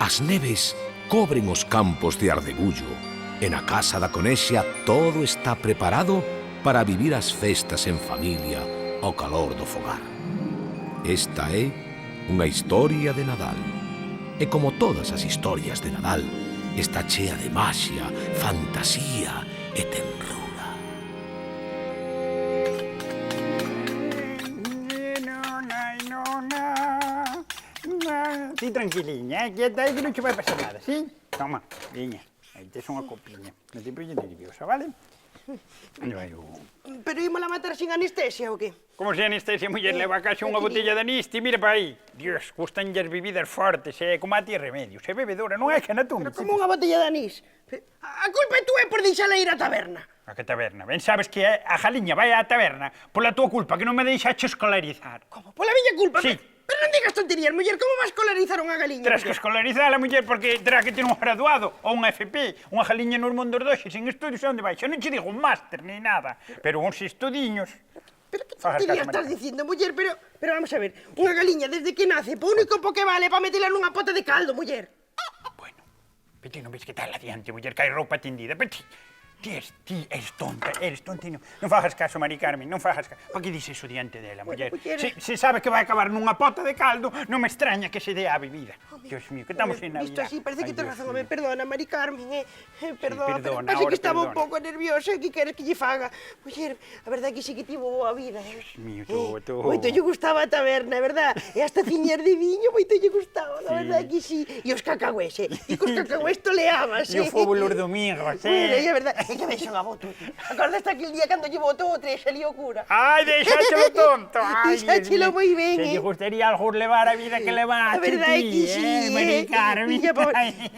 As neves cobren os campos de Ardegullo e na casa da Conexia todo está preparado para vivir as festas en familia ao calor do fogar. Esta é unha historia de Nadal. E como todas as historias de Nadal, está chea de maxia, fantasía e tenrura. Ti tranquiliña, quieta aí que non che vai pasar nada, sí? Toma, viña, aí tes unha copiña. Non te poñes nerviosa, vale? Pero ímola matar sin anestesia ou que? Como se anestesia, muller, leva a casa unha botella de anís, ti mira pa aí. Dios, gustan as bebidas fortes, como a ti remedio. Se bebedora, non é que na tú. Pero como unha botella de anís? A culpa é tú é por deixala ir á taberna. A que taberna? Ben sabes que a Jaliña vai á taberna pola túa culpa, que non me deixache escolarizar. Como? Pola miña culpa? Sí. Pero non digas tonterías, muller, como vas escolarizar unha galiña? Terás que escolarizar a muller porque terá que ter un graduado ou un FP, unha Jaliña nos mundos doxes, sin estudios, onde vai? Xa non che digo un máster ni nada, pero uns estudiños. Pero que tonterías estás dicindo, muller? Pero vamos a ver, unha galiña desde que nace, po único po que vale para metela nunha pota de caldo, muller. Bueno, pero ti non ves que tal adiante, muller, que hai roupa tendida, pero ti eres tonta e non fagas caso, Mari Carmen, non fagas caso. Pa que dices eso diante dela, muller? Se sabe que vai acabar nunha pota de caldo, non me extraña que se dé a bebida. Dios mío, que estamos en Navidad. Visto así, parece que tens razón. Perdona, Mari Carmen, perdona. perdona, Parece que ahora estaba un perdona. pouco nerviosa. Que queres que lle faga? Muller, a verdade que sí que tivo boa vida. Dios mío, tú. Moito lle gustaba a taberna, verdad? E hasta ciñas de viño, moito lle gustaba, la verdade que sí. E os cacahués, E cos cacahués toleabas, E o fútbol os domingos, Bueno, é verdade. É que vexo a voto. Acordaste aquel día cando lle botou o tres ali o cura? Ai, deixáchelo tonto. Ai, Deixáchelo moi ben, Se lle gustaría algo levar a vida que levaste A verdade ti, que sí, Mari Carmen.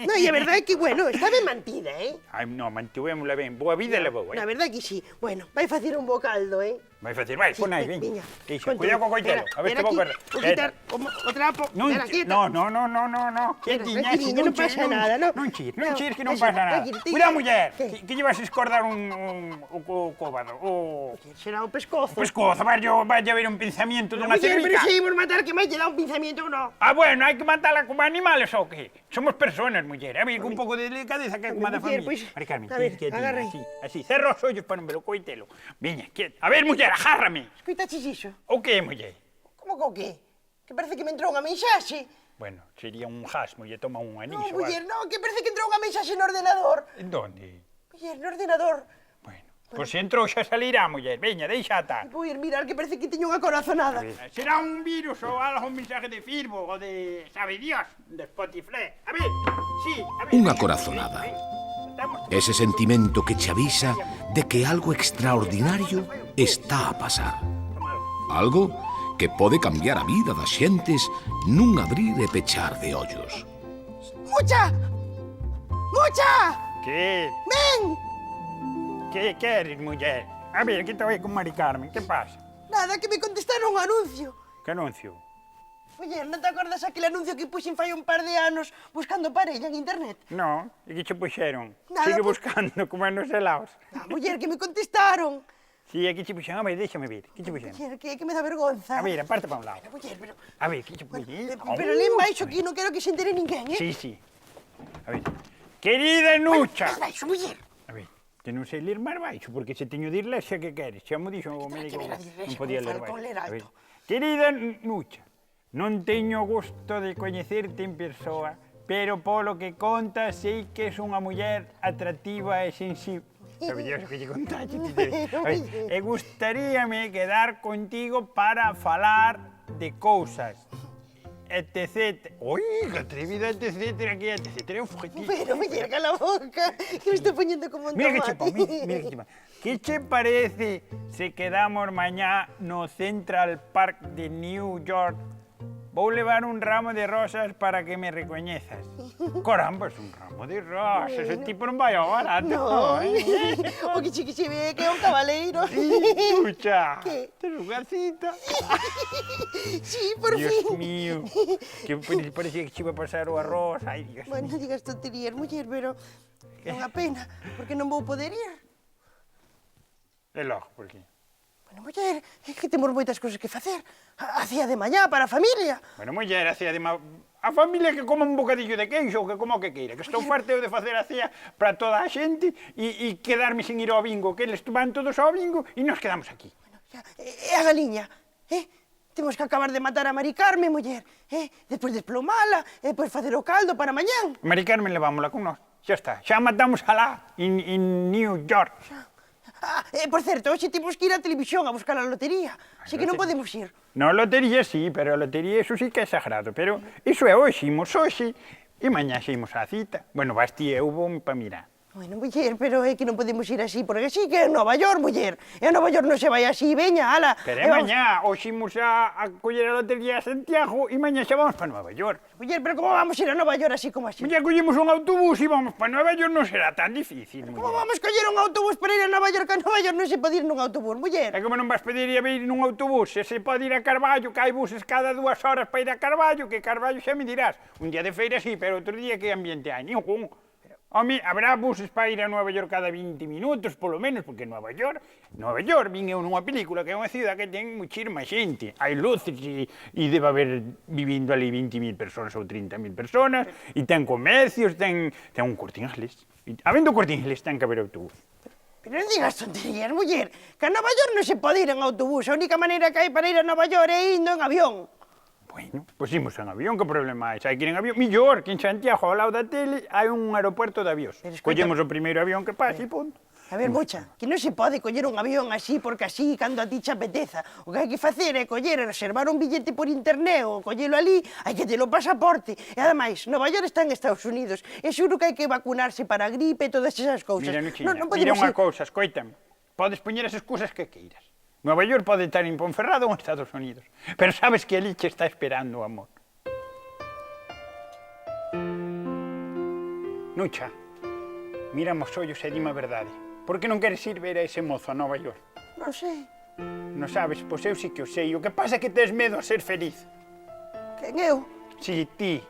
No, e a verdade que, bueno, está ben mantida, Ai, non, mantuvémola ben. Boa vida levou, Na verdade que sí. Bueno, vai facer un bo caldo, Vai facer, vai, pon aí, Viña. Deixa, cuidado co coitelo, a ver se vou correr. Vou quitar o trapo. Non, Espera, quieta. no. Quietiña, tranquiliña, non pasa nada, no. Non chires que non Eso, pasa nada. tranquilo, Cuidado, muller, ¿Qué? que llevas a escordar o cóbado. Será o pescozo. Pescozo, vaya a ver un pensamiento dunha Muller, pero cervica. se imos matar, que máis lle dá un pinzamiento ou non? Ah, bueno, hai que matala como animales ou que? Somos personas, muller. A ver, con un pouco de delicadeza que é como a da Muller, familia. pois, Mari Carmen, a ver, quietinha, agarra aí. así. Cerra os ollos para non ver o coitelo. Viña, quieta. A ver, muller, agárrame. Escoitaches iso? O que, muller? Como co que? Que parece que me entrou unha mensaxe. Bueno, sería un jas, muller, toma un anís. Non, ou muller, algo. non, que parece que entrou unha mensaxe no ordenador. En donde? Muller, no ordenador. Bueno, pois se entrou xa salirá, muller. Veña, deixa atar. Vou ir mirar, que parece que teño unha corazonada. Será un virus ou algo, un mensaje de Firbo ou de, sabe Dios, de Spotify. A ver, sí, a ver. Unha corazonada. Ese sentimento que che avisa de que algo extraordinario está a pasar. Algo que pode cambiar a vida das xentes nun abrir e pechar de ollos. Mucha! Mucha! Que? Ven! Que queres, muller? A ver, que te vai con Mari Carmen, que pasa? Nada, que me contestaron un anuncio. Que anuncio? Muller, non te acordas aquel anuncio que puxen fai un par de anos buscando parella en internet? No, e que che puxeron? Nada, Sigue pues- buscando como nos helados. Ah, muller, que me contestaron. Sí, é que che puxeron, a ver, déxame ver, que che puxeron? Muller, que me dá vergonza. A ver, aparte para un lado. Muller, pero... A ver, que che puxeron? Pero len baixo que non quero que se entere ninguén, Sí. A ver. Querida Nucha. Ves baixo, muller. A ver, que non sei ler máis baixo, porque se teño de ir ler xa que queres. Xa mo dixo o médico ver a que dislexia, non podía como ler falo con ler baixo. A ver, alto. querida Nucha, non teño gusto de coñecerte en persoa, pero polo que contas sei que és unha muller atractiva e sensible. Sabe Dios que lle contaxe, e gustaríame quedar contigo para falar de cousas, etc. Ui, que atrevida, etc. Aquí, etc. É un foguetito. Pero, muller, cala a boca, que me estou poñendo como un Mira que che tomate. mira que che pon. Que che parece se quedamos mañá no Central Park de New York? Vou levar un ramo de rosas para que me recoñezas. Caramba, es un ramo de rosas. Ese tipo non vai ao barato. No, o que che ve que é un cabaleiro. Escucha, ¿Qué? tes unha cita. Sí, por Dios fin. mío, que parecía que che iba a pasar o arroz. Ai, Dios Bueno, non digas tonterías, muller, pero é unha pena, porque non vou poder ir. É logo, por qué? Bueno, muller, é que temos moitas cousas que facer. Hacía de mañá para a familia. Bueno, muller, a cea de a familia que coma un bocadillo de queixo ou que coma o que queira, que estou farto eu de facer a cea para toda a xente e quedarme sin ir ao bingo, que eles van todos ao bingo e nos quedamos aquí. Bueno, xa, e a galiña, Temos que acabar de matar a Mari Carmen, muller, Despois desplomala, e depois facer o caldo para mañán. Mari Carmen levámola con nós, xa está, xa matamos alá, en New York. Por certo, hoxe temos que ir á televisión a buscar a lotería, así que non podemos ir. No, lotería sí, pero a lotería eso sí que é sagrado, pero iso é hoxe, imos hoxe, e mañá xa imos á cita. Bueno, vas ti e eu vou pa mirar. Bueno, muller, pero é que non podemos ir así, porque así que é Nova York, muller. E a Nova York non se vai así, veña, ala. Pero é mañá, hoxe imos a coller a lotería a Santiago e mañá xa vamos pa Nova York. Muller, pero como vamos ir a Nova York así como así? Mañá collemos un autobús e vamos pa Nova York, non será tan difícil, Como muller. vamos coller un autobús para ir a Nova York? A Nova York non se pode ir nun autobús, muller. E como non vas pedir ir nun autobús, se pode ir a Carballo, que hai buses cada 2 horas para ir a Carballo, que Carballo xa me dirás. Un día de feira sí, pero outro día que ambiente hai, ningún. Home, habrá buses para ir a Nova York cada 20 minutos, polo menos, porque Nova York, vin eu nunha película que é unha cidade que ten muchísima xente. Hai luces e debe haber vivindo ali 20.000 personas ou 30.000 personas, e ten comercios, ten un Corte Inglés. Habendo Corte Inglés, ten que haber autobús. Pero non digas tonterías, muller, que a Nova York non se pode ir en autobús. A única maneira que hai para ir a Nova York é indo en avión. Bueno, pois imos en avión, que problema hai? Se hai que ir en avión, millor, que en Santiago, ao lado da tele, hai un aeropuerto de avións. Collemos o primeiro avión que pase e punto. A ver, mucha, que non se pode coller un avión así porque así cando a ti che apeteza. O que hai que facer é coller e reservar un billete por internet ou collelo ali, hai que ter o pasaporte. E ademais, Nova York está en Estados Unidos e xuro que hai que vacunarse para a gripe e todas esas cousas. Mira, Nuchina, non mira podemos unha ir... cousa, escoítame. Podes poñer as excusas que queiras. Nova York pode estar en Ponferrado ou en Estados Unidos. Pero sabes que ali che está esperando o amor. Nucha, mírame os ollos e dime a verdade. Por que non queres ir ver a ese mozo a Nova York? Non sei. Non sabes? Pois eu sí que o sei. O que pasa é que tes medo a ser feliz. Quen eu? Si, ti.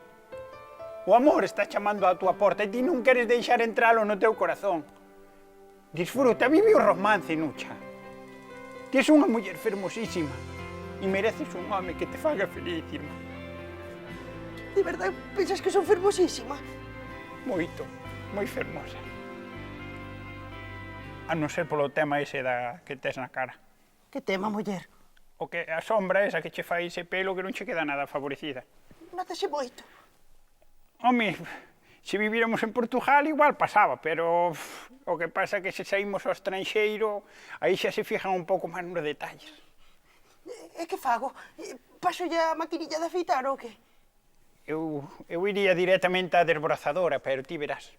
O amor está chamando á túa porta e ti non queres deixar entralo no teu corazón. Disfruta, vive o romance, Nucha. Ti és unha muller fermosísima e mereces un home que te faga feliz, irmán. De verdade, pensas que son fermosísima? Moito, moi fermosa. A non ser polo tema ese que tes na cara. Que tema, muller? O que a sombra esa que che fai ese pelo que non che queda nada favorecida. Nátase moito. Home, se viviéramos en Portugal igual pasaba, pero o que pasa é que se saímos ao estranxeiro, aí xa se fijan un pouco máis nos detalles. E que fago? Paso ya a maquinilla de afeitar ou que? Eu iría directamente á desbrozadora, pero ti verás.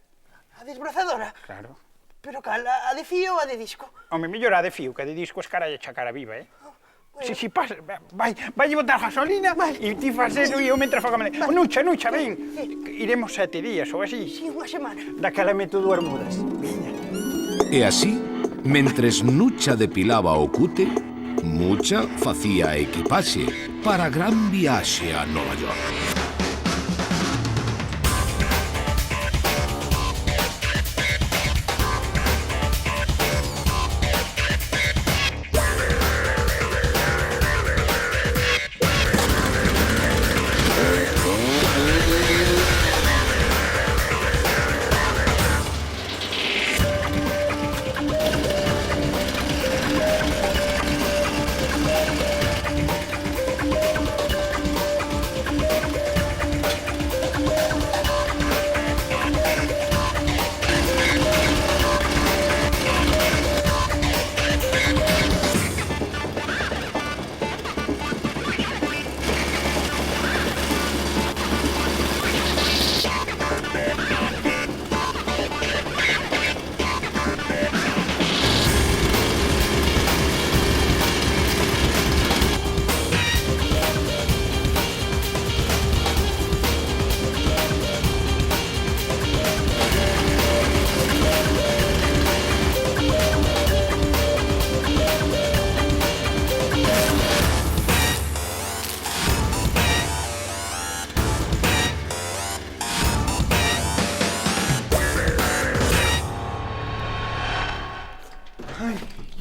A desbrozadora? Claro. Pero cal, a de fío ou a de disco? Home, mellor a de fío, que a de disco es cara a cara viva, Bueno. Si pasa, vai botar gasolina e ti faz eso e eu mentre fago a maneira. Nucha, ven, iremos 7 días ou así. Si, unha semana. Daquela meto 2 mudas. Veña. E así, mentres Nucha depilaba o cute, Mucha facía a equipaxe para a gran viaxe a Nova York.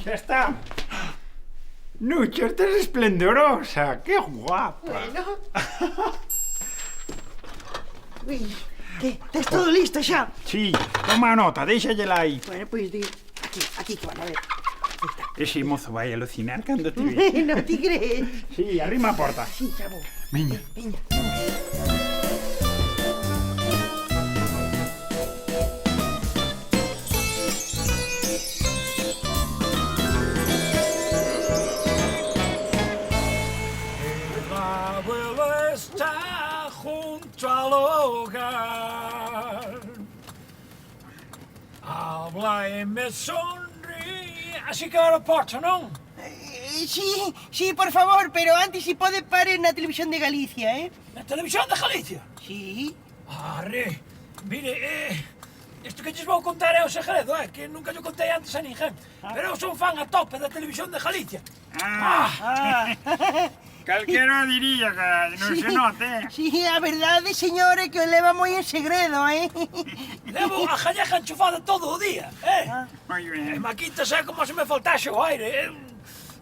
Xa está. Nucha, estás esplendorosa. ¡Qué guapa! Bueno. Ui, que, tes todo listo xa? Sí, toma nota, déxallela aí. Bueno, pois di... Aquí que van a ver. Ese mozo vai alucinar cando te ve. Non ti crees? Sí, arrima a porta. Sí, xa vou. Veña. Veña. La abuela está junto al hogar. Habla y me sonríe. Así que ahora porta, ¿no? Sí, por favor, pero antes si pode pare na televisión de Galicia, La televisión de Galicia. Sí. Arre, mire, isto que lles vou contar é o segredo, que nunca yo contei antes a ninguén. Pero eu son fan a tope da televisión de Galicia. Calquera diría, que non se note. Sí, a verdade, señor, é que o leva moi en segredo, Levo a jalleja enchufada todo o día, Moi E ben. maquita sei como se me faltase o aire,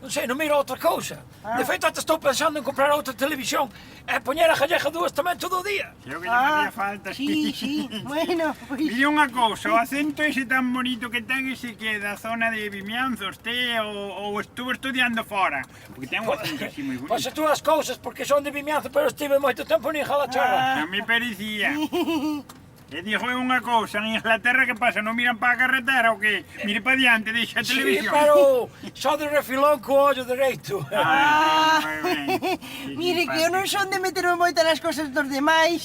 non sei, non miro outra cousa. De feito, até estou pensando en comprar outra televisión e poñer a jalleja dúas tamén todo o día. Creo que lle facía falta. Sí, bueno, pois... Mire unha cousa, o acento ese tan bonito que ten ese que é da zona de Vimianzo, este ou estuvo estudiando fora? Porque ten un acento así moi bonito. Pois as túas cousas, porque son de Vimianzo, pero estive moito tempo en Inglaterra. Non me parecía. E dixo unha cousa, en Inglaterra que pasa, non miran para a carretera ou que? Mire para diante, deixa a Sí, televisión. pero só de refilón co ollo dereito. Moi ben. Que Mire, que eu non son de meterme moito nas cosas dos demais,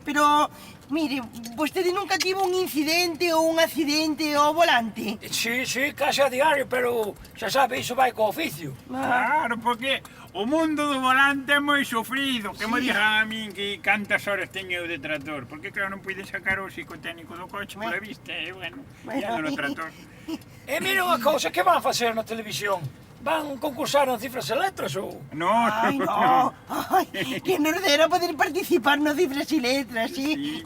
pero... Mire, vostede nunca tivo un incidente ou un accidente ao volante? Sí, case a diario, pero xa sabe, iso vai co oficio. Claro, porque o mundo do volante é moi sufrido. Que me dixan a min que cantas horas teño eu de trator. Porque claro, non puide sacar o psicotécnico do coche pola vista, e bueno, ya no trator. E mire unha cousa, que van facer na televisión? Van concursar en cifras e letras ou? No, Ai, no, ai, que nos dera poder participar no Cifras e Letras, sí?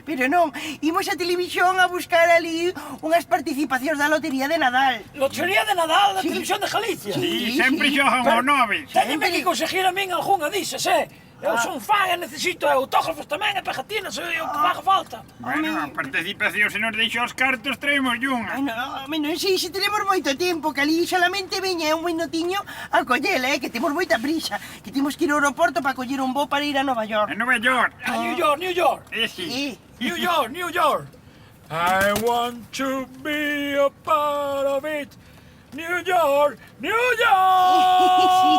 Pero non, imos a televisión a buscar ali unhas participacións da Lotería de Nadal. Lotería de Nadal da televisión de Galicia? Sí, sempre xogan ao nove. Téñeme que conseguir a min algunha dices, Eu son fan e necesito autógrafos tamén e pegatinas, é o que faga falta. Bueno, a participación se nos deixa os cartos, traemos unha. Ai, non sei se tenemos moito tempo, que ali solamente veña un minutiño a collela, que temos moita prisa, que temos que ir ao aeroporto para coller un voo para ir a Nova York. A Nova York. A New York, New York. Ese. New York, New York. I want to be a part of it. New York, New York.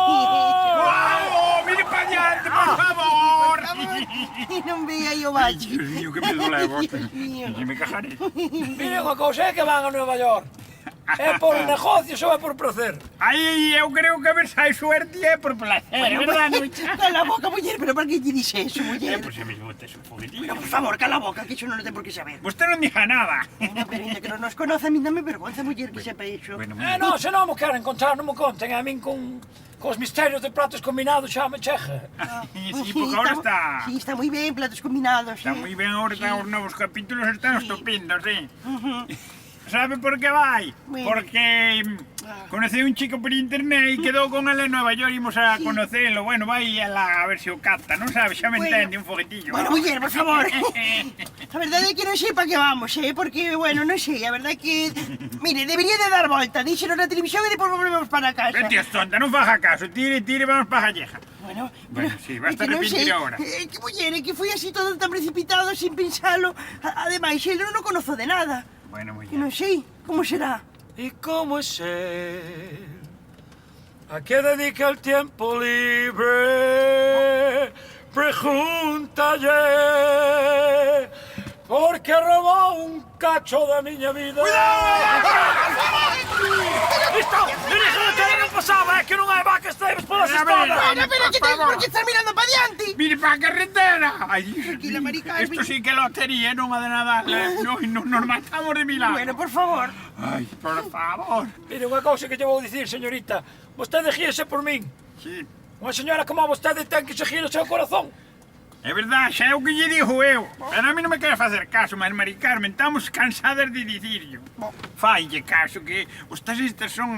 ¡Bravo! ¡Mire para diante, por favor! Non vea aí o bache. Dios mío, que me dole a voz. mío. Se me cajaré. Mire unha cousa, é que van a Nova York. É por negocios ou é por placer? Aí, eu creo que a ver se hai suerte é por placer, verdad, Nucha? Cala a boca, muller, pero por que lle dixe eso, muller? Pois se me botes un foguetillo. Pero, por favor, cala a boca, que iso non o ten por que saber. Vostede non dixa nada. Bueno, pero ainda que non nos conoce, a mí dame vergonza, muller, que sepa iso. Bueno, Non, se non mo queren contar, non mo conten. A min con os misterios de pratos combinados xa me cheja. sí, porque ahora está... Sí, está moi ben, platos combinados, Está moi ben, ahora están os novos capítulos, están estupendos, ¿Sabe por qué vai? Bueno. Porque conocí un chico por internet e quedou con él en Nueva York, imos a conocelo. Bueno, vai a ver se o capta, non sabe, xa me entende un foguetillo. Bueno, muller, por favor. A verdade é que non sei pa que vamos, porque, bueno, non sei, a verdade é que... Mire, debería de dar volta, díxenos na televisión e depois volvemos para casa. Vete, tonta, non faja caso, tire, vamos para Jalleja. Bueno, sí, vas a é que non arrepentir sei, ahora. Que muller, é que foi así todo tan precipitado, sin pensalo. Ademais, ele non o conozo de nada. Bueno, muy Que non bien. sei, como será? ¿Y cómo es él? ¿A qué dedica el tiempo libre? Pregúntale. Porque robó un cacho de miña vida. Listo, dirígete, non pasaba, é que non hai vacas teves polas A ver, espadas. Bueno, pero que tens por que estar mirando para diante? Mire para a carretera. Ay, Tranquila, Mari Carmen. Esto sí que é lotería, non a de Nadal. Nos matamos de milagro. Bueno, por favor. Ay, por favor. Mire, unha cousa que lle vou dicir, señorita. Vostede gíese por min. Sí. Unha señora como vostede ten que seguir o seu corazón. É verdade, xa é o que lle digo eu. Pero a mí non me quere facer caso, mas Mari Carmen, estamos cansadas de dicirlo. Faille caso que os taxistas son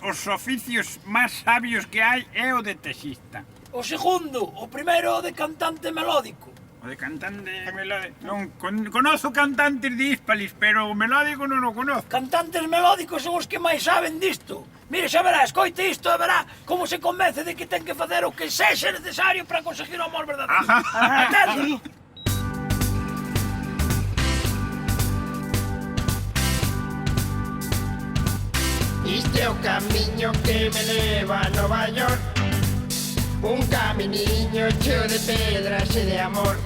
os oficios máis sabios que hai é o de taxista. O segundo, o primeiro de cantante melódico. O de cantante melódico... Non, conozo cantantes de Hispalis, pero o melódico non o conozco. Cantantes melódicos son os que máis saben disto. Mire, xa verá, escoite isto e verá como se convence de que ten que facer o que sexa necesario para conseguir o amor verdadeiro. Atende! Este é o camiño que me leva a Nova York, un caminiño cheo de pedras e de amor.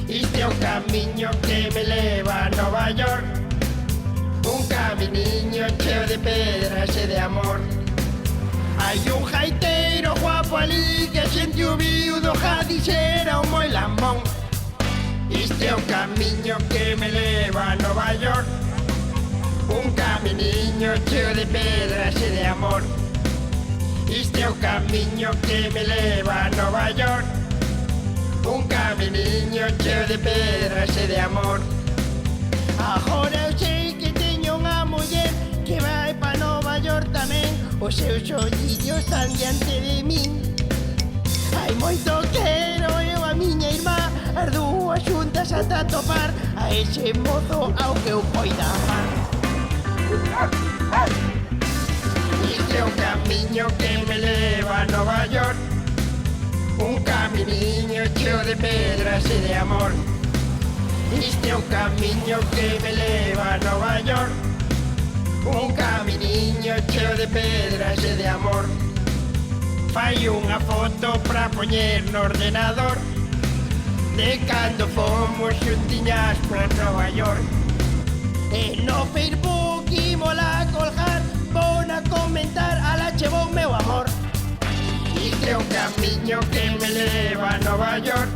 Este é o camiño que me leva a Nova York, un caminiño cheo de pedras e de amor. Hai un jaiteiro guapo ali que a xente o viu do Jadis era un moi lambón. Este é o camiño que me leva a Nova York, un caminiño cheo de pedras e de amor. Este é o camiño que me leva a Nova York, un caminiño cheo de pedras e de amor. Agora eu sei que teño unha muller que vai pa Nova York tamén, os seus olliños están diante de min. Hai moito quero eu a miña irmá, as dúas xuntas ata topar a ese mozo ao que eu poida amar. Este é o camiño que me leva a Nova York, un caminiño cheo de pedras e de amor. Este é o camiño que me leva a Nova York, un caminiño cheo de pedras e de amor. Fai unha foto pra poñer no ordenador de cando fomos xuntiñas por Nova York. E no Facebook imola colgar, vou a comentar, ala chegou meu amor. Este é o camiño que me leva a Nova York,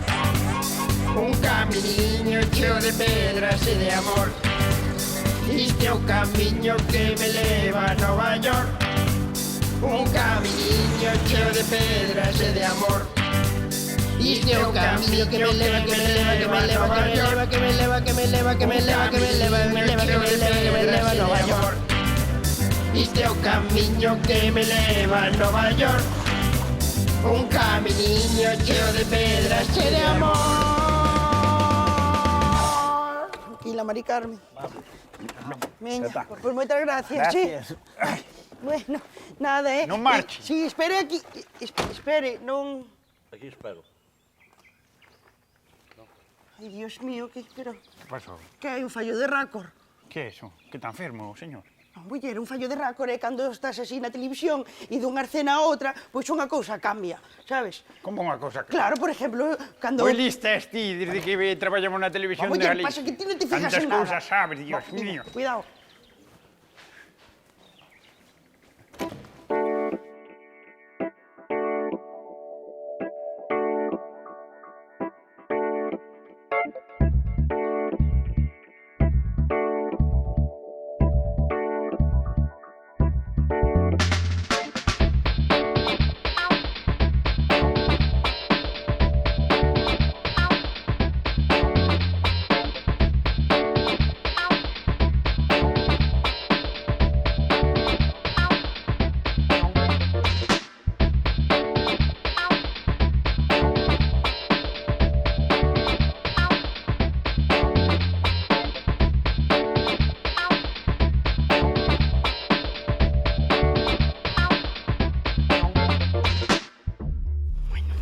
un caminiño cheo de pedras e de amor. Este é o camiño que me leva a Nova York, un caminiño cheo de pedras e de amor. Este é o camiño que me leva, que me leva, que me leva, que me leva, que me leva, que me leva, que me leva, que me leva, que me leva, que me leva a Nova York. Este é o camiño que me leva a Nova York, un caminiño cheo de pedras e de amor. Tranquila, Mari Carmen. Veña, pues moitas gracias, Gracias. Ay, bueno, nada, Non marche. Sí, espere aquí. Espere, non... Aquí espero. Ai, Dios mío, que... Pero... Que pasou? Que hai un fallo de récord. Que é iso? Que está enfermo, señor? Non, muller, un fallo de récord é cando estás así na televisión e dunha escena a outra, pois unha cousa cambia, sabes? Como unha cosa que... Claro, por exemplo, cando... Moi lista es ti, desde que traballamos na televisión de Muller, Galicia. pasa que ti non te fijas Tantas en nada. cousas sabes, Dios mío. Cuidado.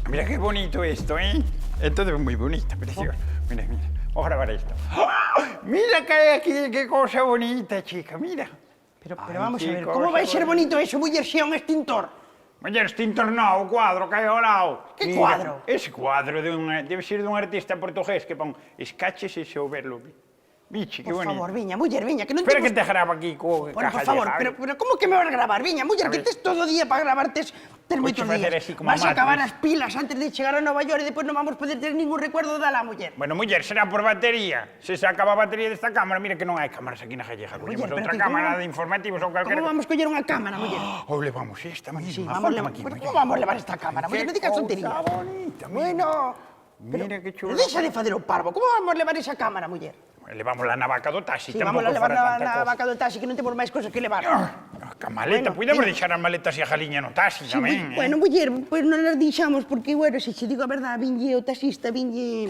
Mira qué bonito esto, ¿eh? Esto es muy bonito, precioso. Mira, mira. Vamos a grabar esto. ¡Ah! Mira que hay aquí, qué cosa bonita, chica, mira. Pero Ay, vamos a qué ver, cosa como vai ser bonita. bonito eso, muller, se é un extintor? Oye, extintor no, o cuadro que hai ao lado. Que Mira, cuadro? Ese cuadro debe ser dun artista portugués que pon escaches e xoverlo. Biche, que Por bonito. favor, viña, muller, viña, que non Espera temos... que te graba aquí co Bueno, por caja favor, de pero como que me vas a grabar, viña, muller, A que ver. tes todo o día para grabar, tes moitos facer días. así como Vas a Matrix. acabar as pilas antes de chegar a Nova York e depois non vamos poder ter ningún recuerdo da la muller. Bueno, muller, será por batería. Se acaba a batería desta cámara, mira que non hai cámaras aquí na Gallega. Muller, Collemos pero outra que cámara como- de informativos ou calquera. Como vamos coller unha cámara, muller? Ou levamos esta mesma. Sí, vamos levar, aquí, pero muller. ¿cómo vamos a levar esta cámara? Muller, no digas tonterías. Qué cosa bonita, mira. Bueno, Mira que chulo. Deixa de fazer o parvo. Como vamos levar esa cámara, muller? Levámosla na vaca do taxi, Si, vamos tampouco a levar fora tanta na cosa. vaca do taxi que non temos máis cosas que levar. Que maleta, Bueno, podemos venga. deixar as maletas e a galiña no taxi tamén, eh? Bueno, muller, pois non las deixamos porque, bueno, se che digo a verdade, vinlle o taxista, vinlle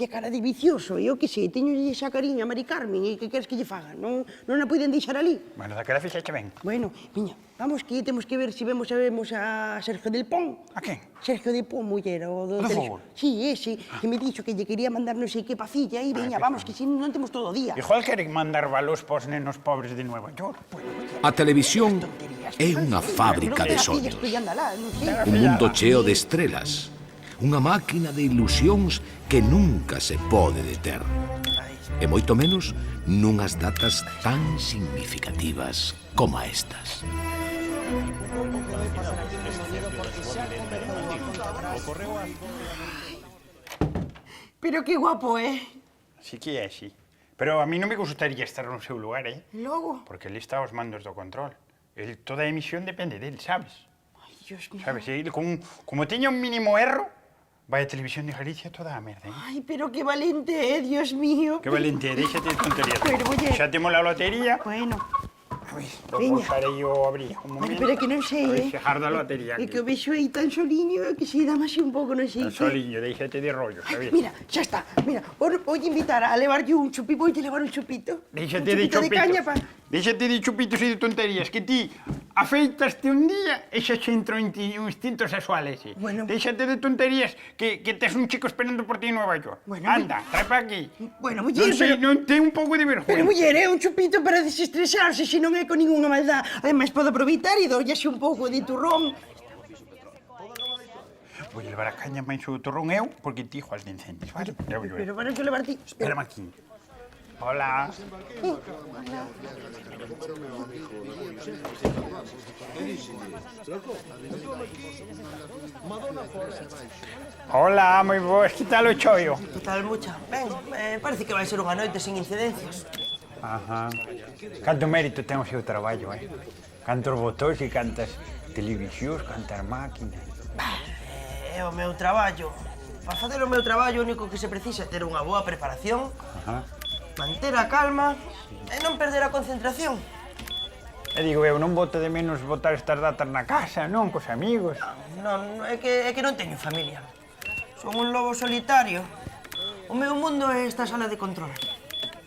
cara de vicioso, eu que sei, teño esa cariña a Mari Carmen, e que queres que lle faga? Non a puiden deixar ali? Bueno, daquela fixache ben. Bueno, miña, vamos que temos que ver se vemos a Sergio del Pon. A quen? Sergio del Pon, muller, o do O do telexo. fútbol? Sí, ese, que me dixo que lle quería mandar non sei que pa filla, e veña, vamos, que si non temos todo o día. Igual queren mandar valós pos nenos pobres de Nueva York. A televisión é unha fábrica de soños. Un mundo cheo de estrelas. Unha máquina de ilusións que nunca se pode deter. E moito menos nunhas datas tan significativas como estas. Pero que guapo, Sí que é, sí. Pero a mí non me gustaría estar no seu lugar, eh? Logo. Porque ele está aos mandos do control. Toda a emisión depende del, sabes? Ai, Dios mío. Sabes, ele como teña un mínimo erro, vai a Televisión de Galicia toda a merda, eh? Ai, pero que valente, Dios mío. Que valente, déxate de tonterías. Pero, oye. Xa temos la lotería. Bueno, Ui, Veña. vou usar aí o abrir un momento. pero que non sei, A ver se jarda a lotería É aquí. que o vexo aí tan soliño, que se dá máis un pouco, non sei. Tan soliño, déxate de rollo, sabes? Mira, xa está. Mira, vou invitar a levarlle un chupito, voulle levar un chupito. Déxate Un de chupito de caña pa... Déxate de chupitos e de tonterías, que ti afeitaste un día e xa che entrou en ti un instinto sexual ese. Bueno. Déxate de tonterías, que tes un chico esperando por ti en Nueva York. Bueno, Anda, trae pa aquí. Bueno, Non muller, sei, pero... non ten un pouco de vergüenza. Pero, muller, é un chupito para desestresarse, se non é con ninguna maldad. Ademais, pode aproveitar e doulle así un pouco de turrón. Vou levar a caña máis o torrón eu, porque ti igual de incendios, vale? Ya vou Pero para que levar ti... Espérame aquí. Hola. Hola, moi boas, que tal o chollo? Que tal, mucha? Ben, parece que vai ser unha noite sin incidencias. Ajá. Canto mérito ten o seu traballo, eh? Cantos botós e cantas televisións, cantas máquinas. É o meu traballo. Para facer o meu traballo, o único que se precisa é ter unha boa preparación, Ajá. manter a calma e non perder a concentración. E digo eu, non boto de menos botar estas datas na casa, non? Cos amigos. Non, é que non teño familia. Son un lobo solitario. O meu mundo é esta sala de control.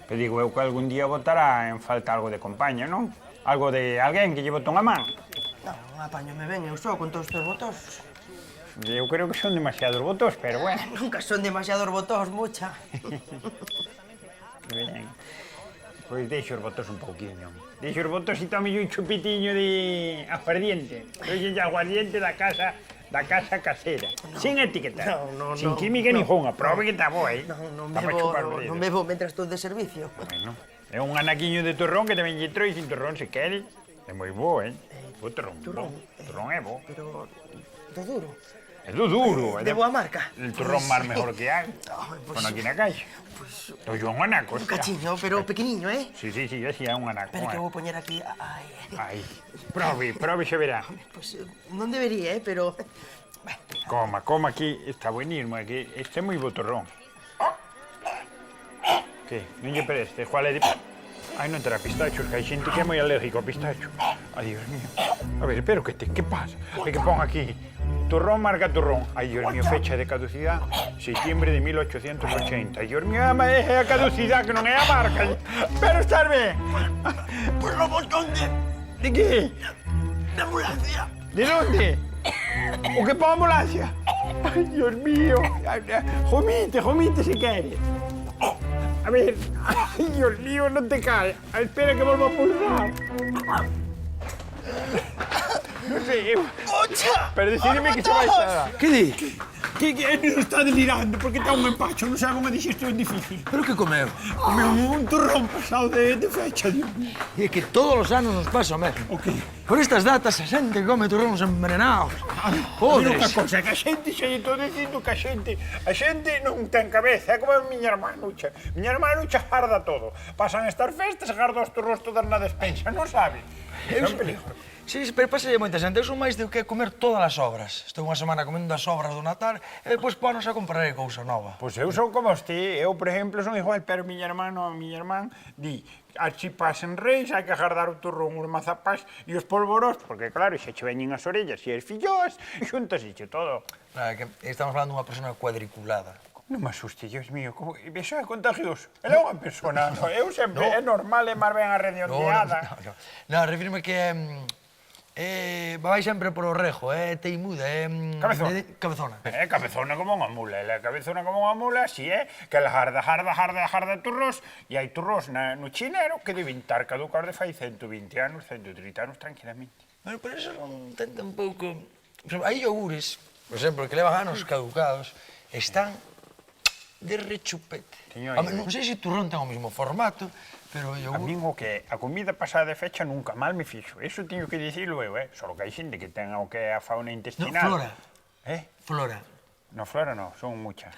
E digo eu que algún día botará en falta algo de compañía, non? Algo de alguén que lle bote unha man. Non apañome ben eu só con todos estes botóns. Eu creo que son demasiados votos, pero bueno. Nunca son demasiados botóns, mucha. Ben. Pois deixo os votos un pouquiño. Deixo os votos e tome un chupitiño de aguardiente. Oye, aguardiente da casa casera. Sin etiqueta. Sin química ninguna. Probe que está boa, eh? Non Está pa chupar os bebo, non dedos. bebo mentras estou de servicio. Bueno, é un anaquiño de turrón que tamén lle troi sin turrón se quere. É moi bo, eh? Bo turrón. Turrón, Turrón é bo. Pero do duro. É do duro. De boa marca. El turrón máis mejor que hai. Pois, Pon aquí na caixa. Doi un anaco. un cachiño, pero pequeniño, eh? Sí, así é un anaco. Espera que vou poñer aquí. Ai, Ai, probe se verá. pues non debería, pero... Coma aquí, está buenísimo, é que este é moi botorrón. Que? Non lle preste, Juan le di... Ai, non terá pistachos, que hai xente que é moi alérgico ao pistacho. Ai, Dios mío. A ver, pero que pasa? É que pon aquí, turrón marca turrón. Ai, Dios mío, fecha de caducidade, septiembre de 1880. Ai, Dios mío, é a caducidade que non é a marca. Pero estás ben. Por los botones De que? de ambulancia. De onde? O que pon ambulancia? Ai, Dios mío. Jomite se queres. A ver, ay, Dios mío, no te cae. Espera que vuelva a pulsar. No sé, pero decidime que se vai a... Que di? Que non está delirando porque está un empacho, non sabe unha digestión difícil. Pero que comeu? Comeu un turrón pasado de fecha, Dios mío. E é que todos os anos nos pasa o mesmo. O que? Por estas datas a xente come turróns envenenados. Podres. Podres. Unha cosa, que a xente xa lle estou dicindo que a xente non ten cabeza, é como a miña hermanucha. Miña hermanucha garda todo. Pasan estas festas, garda os turróns todas na despensa, non sabe? É un peligro. Sí, pero pasa moita xente. Eu son máis de que comer todas as sobras. Estou unha semana comendo as sobras do Natal e depois ponos a comprar cousa nova. Pois eu son como ti, eu, por exemplo, son igual, pero miña irmán di, as chipas en reis, hai que agardar o turrón, os mazapás e os polvorós, porque claro, xa che veñen as orellas e as fillós, xuntas e che todo. Claro, que estamos falando dunha persona cuadriculada. Non me asuste, Dios mío, como... Iso é contagioso. Ela é unha persona, no, eu sempre, é normal, é máis ben a redondeada. No, refirme que vai sempre por o rejo, teimuda, Cabezona. cabezona. É cabezona como unha mula, ela é cabezona como unha mula, así é, que ela jarda turrós, e hai turrós no chinero que deben estar caducados de fai 120 anos, 130 anos, tranquilamente. Bueno, por eso non tenta un pouco... Por exemplo, hai iogures, por exemplo, que levan anos caducados, están de rechupete. Non sei se turrón ten o mesmo formato, pero o A yogur... min o que a comida pasada de fecha nunca mal me fixo. Eso teño que dicirlo eu, Solo que hai xente que ten o que é a fauna intestinal. No, flora. Eh? Flora. No, flora no, son muchas.